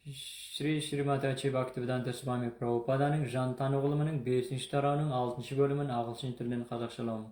Shri Srimati Bhaktivedanta Swami Prabhupadaning Jan Tanu G'ilimining 5 tarovining 6 bölümünün Ağılçın tilidan Qazaxchalamı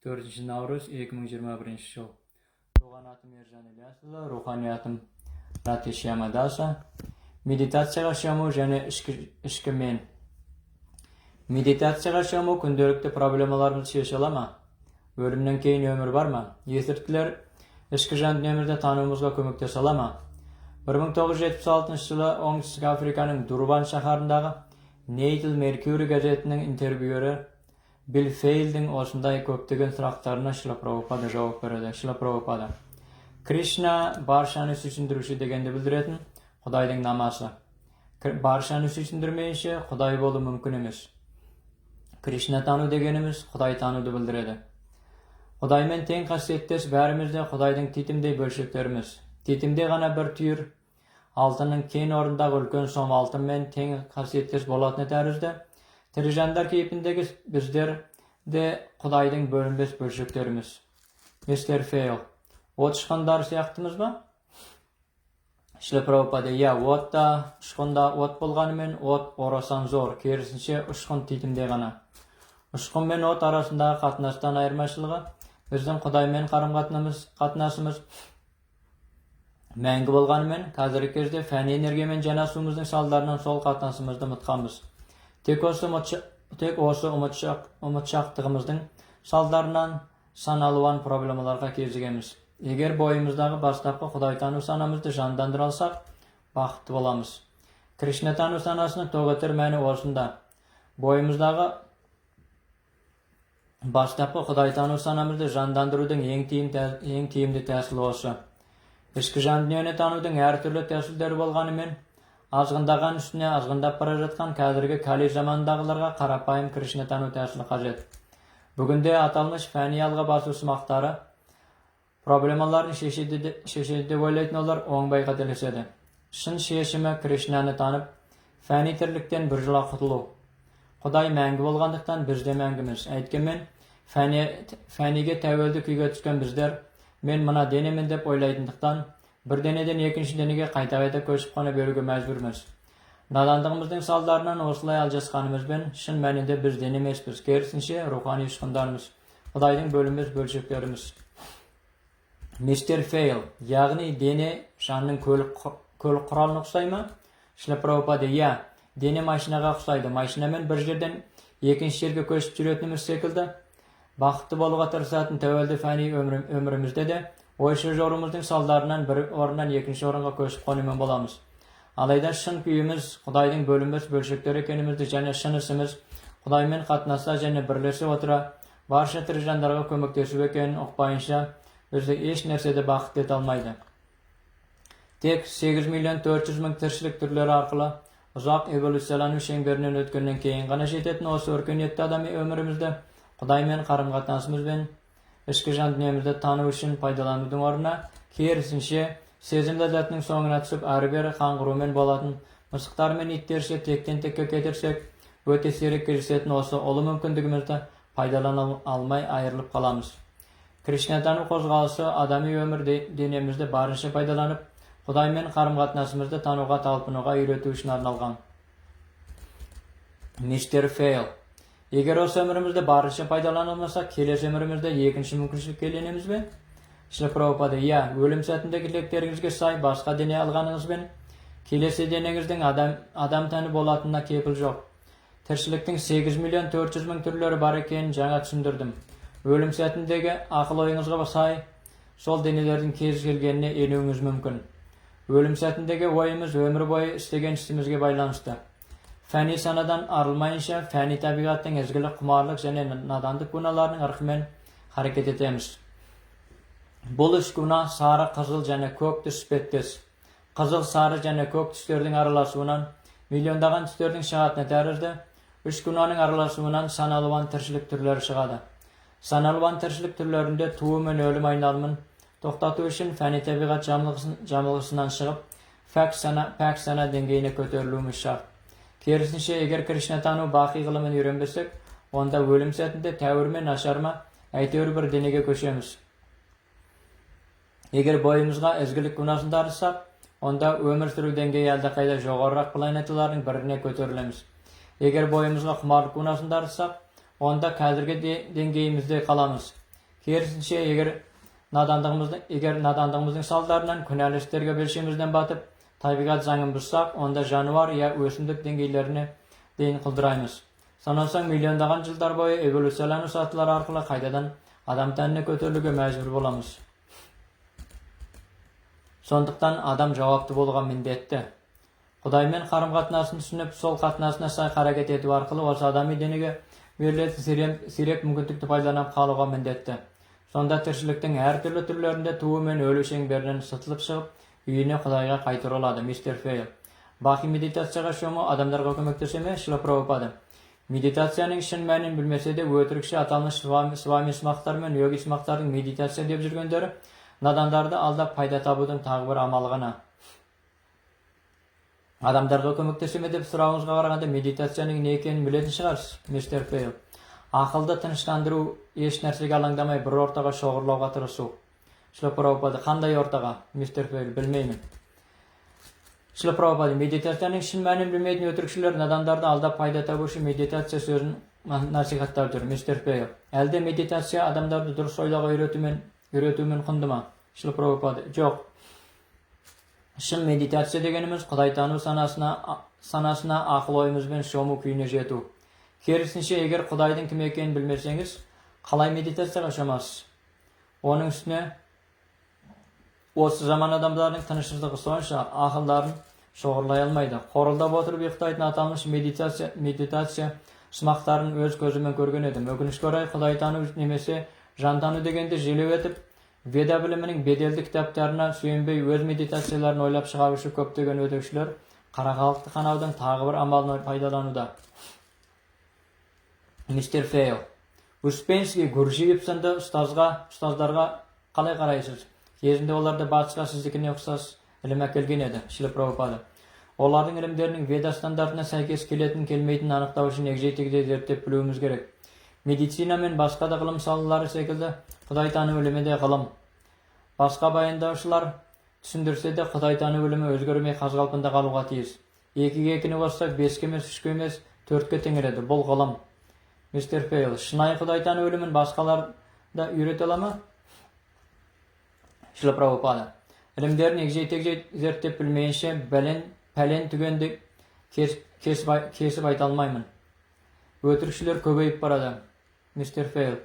4 Navruz 2021 yıl. Ruhaniyatım Erjan İlyasova, ruhaniyatım Ratesh Yamadasa. Meditatsiyaga shamu және ishki men. Meditatsiyaga shamu kundalikda problemalarimizni checha olama? O'limdan keyin ömür barmi? Esirtkilar ishki jan dunyoda tanuvimizga ko'maktasa olama? 1976 yılı Oңтүстік Afrikaning Durban shaharındagi Natal Mercury gazetining intervyueri Bill Fielding osындай көптеген сұрақтарына Шрила Прабхупада жауап береді. Шрила Прабхупада: Krishna barchani suysundiruvchi deganda bildirетін Xudayning namasi. Barchani suysundirmeyincha Xuday bo'lishi mumkin emas. Krishna tanu deganimiz Xuday tanuni bildiradi. Xudayмен тең qasiyatdess bärimizde Xudayning titimdey bölşeklerimiz. Titimde gana bir tüyür altının keyin orundagi ulkan som altınmen teң qasiyatdess bolatını tärізde Tirijanlar keypindegi bizler de Xudayning bölünbes bölşeklerimiz. Mr. Fail, otışqanдар сияқтымыз ба? Шрила Прабхупада: ya otda ushqunda ot bo'lganimen ot orasan zor, kerisincha ushqun titimde gana. Ushqun men ot arasındagi qatnashdan ayirmachiligi bizning Xudaymen qaram-qatnashimiz мәңгі болғанымен, қазіргі кезде фәни энергиямен жана суымыздың салдарынан сол қатынасымызды ұмытқанбыз. Тек осы ұмытшақтығымыздың салдарынан саналуан проблемаларға кезігеміз. Егер бойымыздағы бастапқы Құдай тану санамызды жандандыра алсақ, бақытты боламыз. Кришна тану санасының тоғытыр мәні осында. Бойымыздағы бастапқы Құдай тану санамызды жандандырудың ең тиімді тәсілі осы. Ішкі жан дүниені танудың әртүрлі тәсілдері болғанымен, азғындаған үстіне азғындап бара жатқан қазіргі Кали заманындағыларға қарапайым Кришна тану тәсілі қажет. Бүгінде аталмыш фәни алға басу сымақтары проблемаларын шешеді деп ойлайтын олар оңбай қателеседі. Шын шешімі Кришнаны танып, фәни тірліктен біржола құтылу. Құдай мәңгі болғандықтан біз де мәңгіміз. Әйткенмен, фәниге тәуелді күйге түскен біздер men mına denemin dep oylaydındықтан, bir deneden екінші денеге қайта-қайта көшіп қона беруге мәжбүрміз. Надандығымыздың салдарынан осылай алжасқанымызбен шын мәнінде біз денемеспіз, керісінше рухани ұшқындарымыз, Құдайдың бөлінбес бөлшектеріміз. Mr. Fail, яғни дене жанның көлік құралына ұқсай ма? Шрила Прабхупада: ya, дене машинаға ұқсайды. Машинамен бір жерден екінші жерге көшіп жүретініміз секілді, бақытты болуға тырысатын тәуелді фәни өмірімізде де ойшы жорымыздың салдарынан бір орыннан екінші орынға көшіп қонумен боламыз. Алайда шын күйіміз Құдайдың бөлінбес бөлшектері екенімізді және шын ісіміз Құдаймен қатынаса және бірлесе отыра барша тірі жандарға көмектесу екенін ұқпайынша бізді еш нәрседе бақытты ете алмайды. Тек 8.400.000 тіршілік түрлері арқылы ұзақ эволюциялану шеңберінен өткеннен кейін ғана жететін осы өркениетті адами өмірімізді Құдаймен қарым-қатынасымызбен ішкі жан дүниемізді тану үшін пайдаланудың орнына, керісінше сезім ләззатының соңына түсіп әрі-бері қаңғырумен болатын мысықтар мен иттерше тектен-текке кетірсек, өте сирек кездесетін осы ұлы мүмкіндігімізді пайдалана алмай айырылып қаламыз. Кришна тану қозғалысы адами өмір денемізді барынша пайдаланып, Құдаймен қарым-қатынасымызды тануға талпынуға үйрету үшін арналған. Mr. Fail, егер осы өмірімізді барынша пайдаланылмаса, келесі өмірімізде екінші мүмкіншілік келенеміз бе? Шрила Прабхупада: ya, өлім сәтіндегі тілектеріңізге сай басқа дене алғаныңызбен келесі денеңіздің адам тәні болатынына кепіл жоқ. Тіршіліктің 8.400.000 түрлері бар екенін жаңа түсіндірдім. Өлім сәтіндегі ақыл ойыңызға сай сол денелердің кез келгеніне енуіңіз мүмкін. Өлім сәтіндегі ойымыз өмір бойы істеген істімізге байланысты. Фәни санадан арылмайынша фәни табиғаттың ізгілік, құмарлық және надандық күналарының ырқымен харекет етеміз. Бұл үш күна сары, қызыл және көк түс іспеттес. Қызыл, сары және көк түстердің араласуынан миллиондаған түстердің шығатыны тәрізді. Үш күнаның араласуынан саналуан тіршілік түрлері шығады. Саналуан тіршілік түрлерінде туу мен өлім айналымын тоқтату үшін фәни табиғат жамылғысынан шығып, пәк сана деңгейіне көтерілуіміз шарт. Керісінше, егер Кришна тану бақи ғылымын үйренбесек, онда өлім сәтінде тәуір ме, нашар ма, әйтеуір бір денеге көшеміз. Егер бойымызға ізгілік күнасын дарысақ, onda ömür sürü dengеyi әлдеқайда жоғарырақ планеталардың біріне көтерілеміз. Егер бойымызға құмарлық күнәсін дарытсақ, onda қазіргі деңгейімізде қаламыз. Керісінше, егер надандығымыздың салдарынан күнәлі істерге белшемізден батып, табиғат заңын бұзсақ, onda жануар я өсімдік деңгейлеріне дейін қылдыраймыз. Сонан соң миллиондаған жылдар бойы эволюциялану сатылары арқылы қайтадан адам тәніне көтерілуге мәжбүр боламыз. Сондықтан адам жауапты болуға міндетті. Құдаймен қарым-қатынасын түсініп, сол қатынасына сай қарекет ету арқылы осы адами денеге берілетін сирек мүмкіндікті пайдаланып қалуға міндетті. Сонда тіршіліктің әртүрлі түрлерінде туу мен өлу шеңберінен сытылып шығып, үйіне Құдайға қайтыр олады. Мистер Фейл. Бақи медитацияға шому адамдарға көмектесе ме? Шила Прабхупада. Медитацияның шын мәнін білмесе де, өтірікші аталмыш свами сымақтар мен йоги сымақтардың медитация деп жүргендері надандарды алдап пайда табудың тағы бір амалы ғана. Адамдарға көмектесе ме деп сұрауыңызға қарағанда медитацияның не екенін білетін шығарсыз, мистер Фейл. Ақылды тыныштандыру, еш нәрсеге алаңдамай бір ортаға шоғырлауға тырысу. Шила Прабхупада. Қандай ортаға, мистер Фейл? Білмеймін. Шила Прабхупада. Медитацияның шын мәнін білмейтін өтірікшілер надандарды алдап пайда табушы медитация сөзін насихаттап жүр, мистер Фейл. Әлде медитация адамдарды дұрыс ойлауға үйретумен құнды ма? Шила Прабхупада. Жоқ. Шын медитация дегеніміз Құдайтану санасына ақыл ойымызбен шому күйіне жету. Керісінше, егер Құдайдың кім екенін білмесеңіз, қалай медитацияға шомасыз? Оның үстіне осы заман адамдарының тыныштығы сонша ақылдарын шоғырлай алмайды. Қорылдап отырып ұйықтайтын аталмыш медитация сымақтарын өз көзімен көрген едім. Өкінішке орай Құдайтану немесе жантану дегенді желеу етіп, Веда білімінің беделді кітаптарына сүйенбей өз медитацияларын ойлап шығарушы көптеген өтірікшілер қара халықты қанаудың тағы бір амалын пайдалануда. Мистер Фейл. Успенский, Гуржиев сынды ұстаздарға қалай қарайсыз? Кезінде оларды батысқа сіздікіне ұқсас ілім әкелген еді. Шила Прабхупада. Олардың ілімдерінің Веда стандартына сәйкес келетін келмейтін анықтау үшін егжей-тегжей зерттеп білуіміз керек. Медицина мен басқа да ғылым салалары секілді Құдайтану ілімі де ғылым. Басқа баяндаушылар түсіндірсе де Құдайтану ілімі өзгермей қаз-қалпында қалуға тиіс. 2-ге 2-ні қоссақ 5-ке емес, 3-ке емес, 4-ке теңеледі. Бұл ғылым. Мистер Фейл. Шынайы Құдайтану ілімін басқалар да үйрете ала ма? Шила Прабхупада. Ілімдерін егжей-тегжей зерттеп білмейінше пәлен түгенді кесіп айта алмаймын. Өтірікшілер көбейіп барады. Мистер Фейл.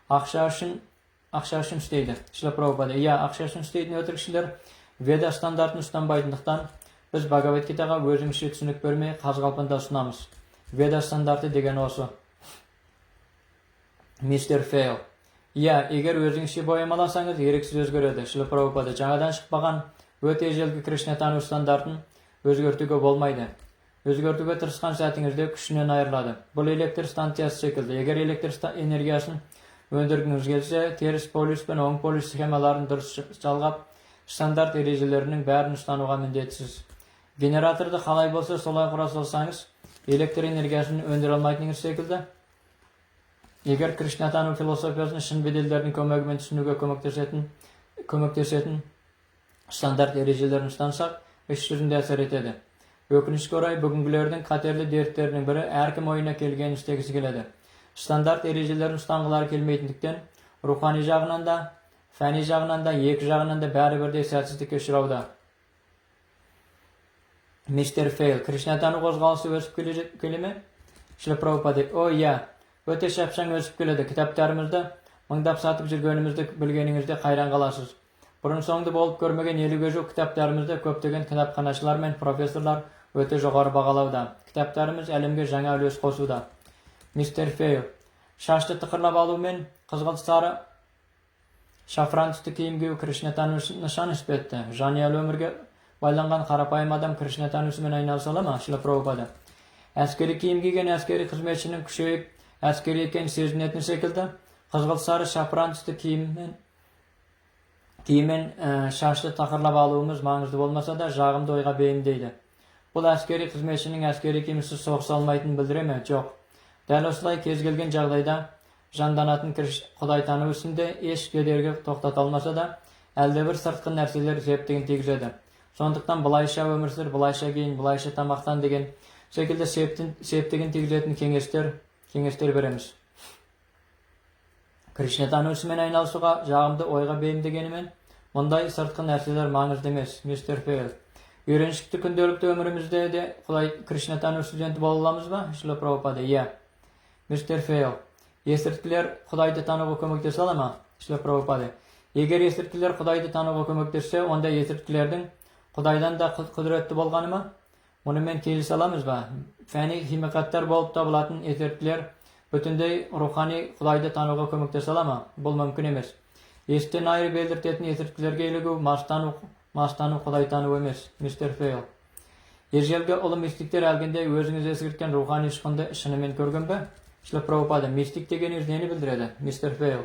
Ақша үшін істейді. Шила Прабхупада. Ақша үшін істейтін өтірікшілер Веда стандартын ұстанбайтындықтан біз Бхагавад-гитаға өзімізше түсінік бермей қаз-қалпында ұсынамыз. Веда стандарты деген осы. Мистер Фейл. Егер өзіңізше бойамаласаңыз, еріксіз өзгереді. Шила Прабхупада. Жаңадан шықпаған өте ежелгі Кришнатану стандартын өзгертуге болмайды. Өзгертуге тырысқан сәтіңізде күшінен айырылады. Бұл электр станциясы секілді. Егер электр энергиясын өндіргіңіз келсе, теріс полюс пен оң полюс схемаларын дұрыс жалғап, стандарт ережелерінің бәрін ұстануға міндетсіз. Генераторды қалай болса солай құра салсаңыз, электр энергиясын өндіре алмайтыныңыз секілді. Егер Кришнатану философиясын шын беделдердің көмегімен түсінуге көмектесетін стандарт ережелерін ұстансақ, іс жүзінде әсер етеді. Өкінішке орай, бүгінгілердің қатерлі дерттерінің бірі әркім ойына келгенін істегісі келеді. Стандарт ережелерін ұстанғылары келмейтіндіктен, рухани жағынан да, фәни жағынан да, екі жағынан да бәрі бірдей сәтсіздікке ұшырауда. Мистер Фейл. Кришнатану қозғалысы өсіп келе ме? Шила Прабхупада. Өте шапшаң өсіп келеді. Кітаптарымызды мыңдап сатып жүргенімізді білгеніңізде қайран қаласыз. Бұрын соңды болып көрмеген 50-ге жуық кітаптарымызды көптеген кітапханашылар мен профессорлар өте жоғары бағалауда. Кітаптарымыз әлемге жаңа үлес қосуда. Мистер Фейл. Шашты тықырлап алу мен қызғылт сары шафран түсті киім кию Кришнатану нышан іспетті. Жаниялы өмірге байланған қарапайым адам Кришнатанусымен айналыса ала ма? Шила Прабхупада. Әскери киім киген әскери қызметшінің күшейіп, әскери екен сезінетін секілді, қызғылт сары шафран түсті киіммен шашты тақырлап алуымыз маңызды болмаса да жағымды ойға бейімдейді. Бұл әскери қызметшінің әскери киімсіз соғыса алмайтынын білдіре ме? Жоқ. Дәл осылай кез келген жағдайда жанданатын Құдайтану ісінде еш кедергі тоқтата алмаса да, әлде бір сыртқы нәрселер септігін тигізеді. Сондықтан былайша өмір сүр, былайша киін, былайша тамақтан деген секілді септігін тигізетін кеңестер береміз. Кришна тануысымен айналысуға жағымды ойға бейімдегенімен, мұндай сыртқы нәрселер маңызды емес, мистер Фейл. Үйреншікті күнделікті өмірімізде де Құдай Кришна тану студенті бола аламыз ба? Шила Прабхупада, иә. Мистер Фейл, есірткілер Құдайды тануға көмектесе ала ма? Шила Прабхупада, егер есірткілер Құдайды тануға көмектессе, онда есірткілердің Құдайдан да құдіретті болғаны ма? Мұнымен келісе аламыз ба? Фәни химикаттар болып табылатын есірткілер бүтіндей рухани Құдайды тануға көмектесе ала ма? Бұл мүмкін емес. Естен айры белдіртетін есірткілерге илігу мастану Құдай тану емес, мистер Фейл. Ежелгі ұлы мистиктер әлгенде өзіңіз ескерткен рухани шықынды шынымен көрген бе? Шила Прабхупада, мистик дегеніңіз нені білдіреді, мистер Фейл?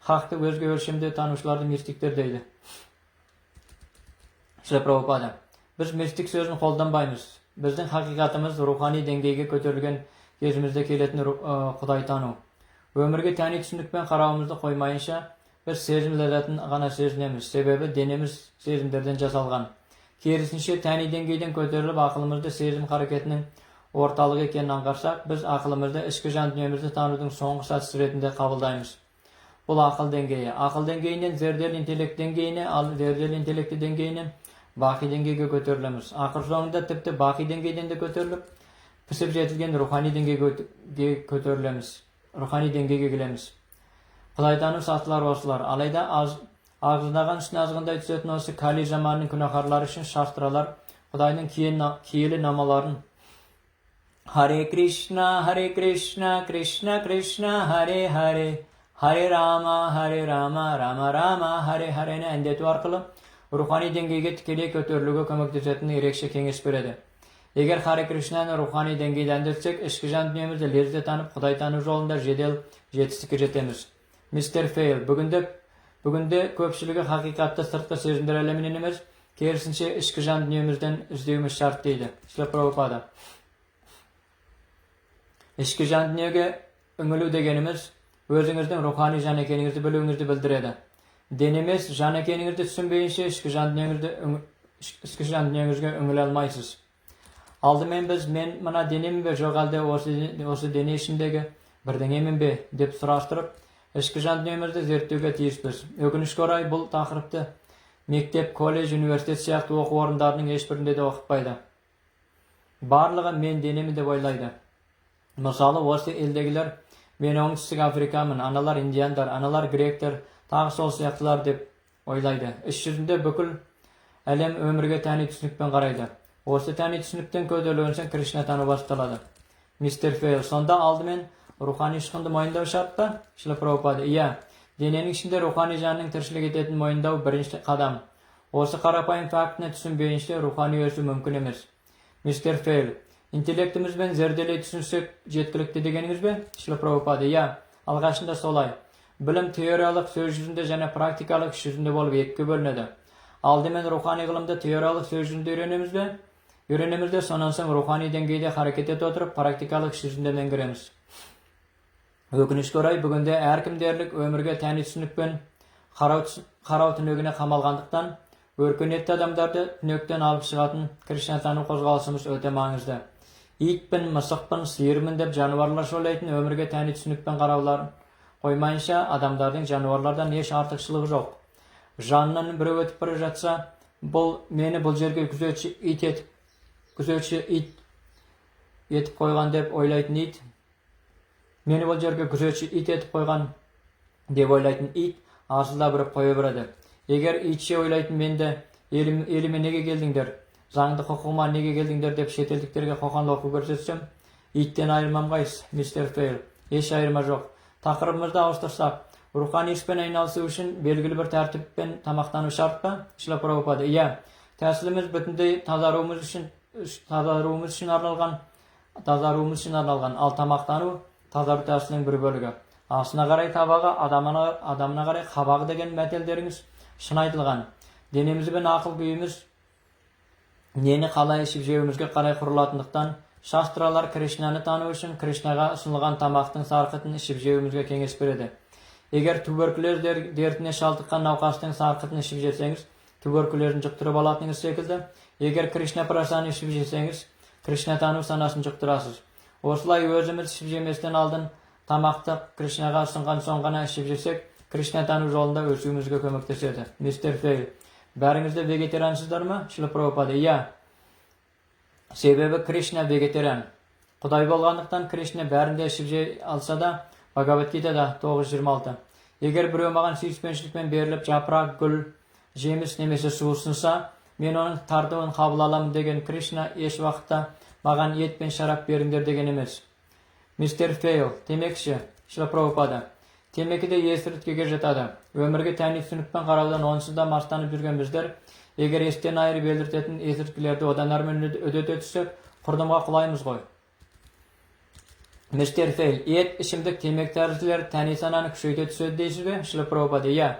Хақты өзге өлшемде танушыларды мистиктер дейді. Шила Прабхупада, біз мистик сөзін қолданбаймыз. Біздің хақиқатымыз рухани деңгейге көтерілген кезімізде келетін Құдай тану. Өмірге тәни түсінікпен қарауымызды қоймайынша, біз сезім ләззатын ғана сезінеміз, себебі денеміз сезімдерден жасалған. Керісінше тәни деңгейден көтеріліп ақылымызды сезім қарекетінің орталық екенін аңғарсақ, біз ақылымызды ішкі жан дүниемізді танудың соңғы сатысы ретінде қабылдаймыз. Бұл ақыл деңгейі. Ақыл деңгейінен зерделі интеллект деңгейіне, ал зерделі интеллекті деңгейінен бақи деңгейге көтерілеміз. Ақыр соңында тіпті бақи деңгейден де көтеріліп, пісіп жетілген рухани деңгейге көтерілеміз. Рухани деңгейге келеміз. Құдайтану сатылар осылар. Алайда ағыздаған үшін азғындай түсетін осы кали заманының күнәһарлары үшін шастралар Құдайдың киелі намаларын Харе Кришна, Кришна Кришна, Харе Харе, Харе Рама, Рама Рама, Харе Харені әндету арқылы рухани деңгейге тікелей көтерілуге көмектесетін ерекше кеңес береді. Егер Харе Кришнаны рухани деңгейде әндетсек, ішкі жан дүниемізді лезде танып, Құдай тану жолында жедел жетістікке жетеміз. Мистер Фейл, бүгінде көпшілігі хақиқатты сыртқы сезімдер әлемінен емес, керісінше ішкі жан дүниемізден іздеуіміз шарт дейді. Шила Прабхупада. Ішкі жан дүниеге үңілу дегеніміз, өзіңіздің рухани жан екеніңізді білуіңізді білдіреді. Денемес жан екеніңізді түсінбейінше ішкі жан дүниеңізге үңіле алмайсыз. Алдымен біз мен мына денемін бе, жоқ әлде осы дене ішіндегі бірдеңемін бе деп сұрастырып, ішкі жан дүниемізді зерттеуге тиіспіз. Өкінішке орай бұл тақырыпты мектеп, колледж, университет сияқты оқу орындарының ешбірінде де оқытпайды. Барлығы мен денемін деп ойлайды. Мысалы, осы елдегілер мен оңтүстік Африкамын, аналар индиандар, аналар гректер, тағы сол сияқтылар деп ойлайды. Іс жүзінде бүкіл әлем өмірге тәни түсінікпен қарайды. Осы тәни түсініктен көтерілгенше Кришна тану басталады. Мистер Фейл, сонда алдымен рухани шықынды мойындау шарт па? Шила Прабхупада, иә, дененің ішінде рухани жанның тіршілік ететін мойындау бірінші қадам. Осы қарапайым фактіні түсінбейінше рухани өсу мүмкін емес. Мистер Фейл, интеллектімізбен зерделей түсінсек жеткілікті дегеніңіз бе? Шила Прабхупада, иә, алғашында солай. Білім теориялық сөз жүзінде және практикалық іс жүзінде болып екіге бөлінеді. Алдымен рухани ғылымды теориялық сөз жүзінде үйренеміз де, сонан соң рухани деңгейде харекет ете отырып, практикалық іс жүзінде меңгереміз. Өкінішке орай, бүгінде әркім дерлік өмірге тәни түсінікпен қарау түнегіне қамалғандықтан, өркениетті адамдарды түнектен алып шығатын Кришна тану қозғалысымыз өте маңызды. Итпін, мысықпын, сиырмын деп жануарлар шолайтын өмірге тәни түсінікпен қарауларын қоймайынша, адамдардың жануарлардан еш артықшылығы жоқ. Жанынан біреу өтіп бара жатса, мені бұл жерге күзетші ит етіп қойған деп ойлайтын ит, мені бұл жерге күзетші ит етіп қойған деп ойлайтын ит асылда біріп қоя береді. Егер итше ойлайтын менде еліме неге келдіңдер, заңды құқығыма неге келдіңдер деп шетелдіктерге қоқанлық көрсетсем, иттен айырмам қайсы, мистер Фейл? Еш айырма жоқ. Тақырыбымызды ауыстырсақ, рухани іспен айналысу үшін белгілі бір тәртіппен тамақтану шарт па? Шила Прабхупада, иә, тәсіліміз бүтіндей тазаруымыз үшін арналған, ал тамақтану тазару тәсілінің бір бөлігі. Асына қарай табағы, адамына қарай қабағы деген мәтелдеріңіз шын айтылған. Денемізі бен ақыл күйіміз нені қалай ішіп жеуімізге қарай құрылатындықтан, шастралар Кришнаны тану үшін Кришнаға ұсынылған тамақтың сарқытын ішіп жеуімізге кеңес береді. Егер туберкулез дертіне шалдыққан науқастың сарқытын ішіп жесеңіз, tuberkulozun жұқтырып алатыныңыз секілді, егер Кришна прасаны ішіп жесеңіз, Кришна тану санасын жұқтырасыз. Осылай өзіміз ішіп жеместен алдын тамақты Кришнаға ұсынған соң ғана ішіп жесек, Кришна тану жолында өсуімізге көмектеседі. Мистер Фейл, бәріңізде вегетариансыздар ма? Шила Прабхупада, иә. Себебі Кришна вегетариан. Құдай болғандықтан Кришна бәрінде ішіп жей алса да, Бхагавад-гитада 9.26. Егер біреу маған сүйіспеншілікпен беріліп, жапырақ, гүл, жеміс немесе су ұсынса, мен оның тартуын қабыл аламын деген Кришна еш уақытта маған ет пен шарап беріңдер деген емес. Мистер Фейл, темекші, Шила Прабхупада, темекі де есірткіге жатады. Өмірге тәни түсінікпен қараудан онсыз да мастанып жүрген біздер, егер естен айырып елдіртетін есірткілерді одан әрмен өдете түссек, құрдымға құлаймыз ғой. Мистер Фейл, ет, ішімдік, темек тәрізділер тәни сананы күшейте түседі дейсіз бе? Шила Прабхупада, иә.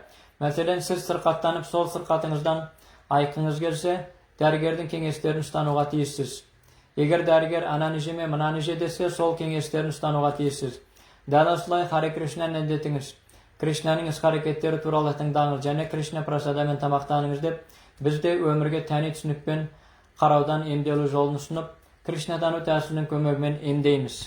Мәселен, сіз сырқаттанып, сол сырқатыңыздан айқыңыз келсе, дәрігердің кеңестерін ұстануға тиіссіз. Егер дәрігер ананы жеме, мынаны же десе, сол кеңестерін ұстануға тиіссіз. Дәл осылай Харе Кришнаны әндетіңіз. Кришнаның іс-қарекеттері туралы тыңдаңыз және Кришна прасадамен тамақтаныңыз деп, біз де өмірге тәни түсінікпен қараудан емделу жолын ұсынып, Кришна тану тәсілінің көмегімен емдейміз.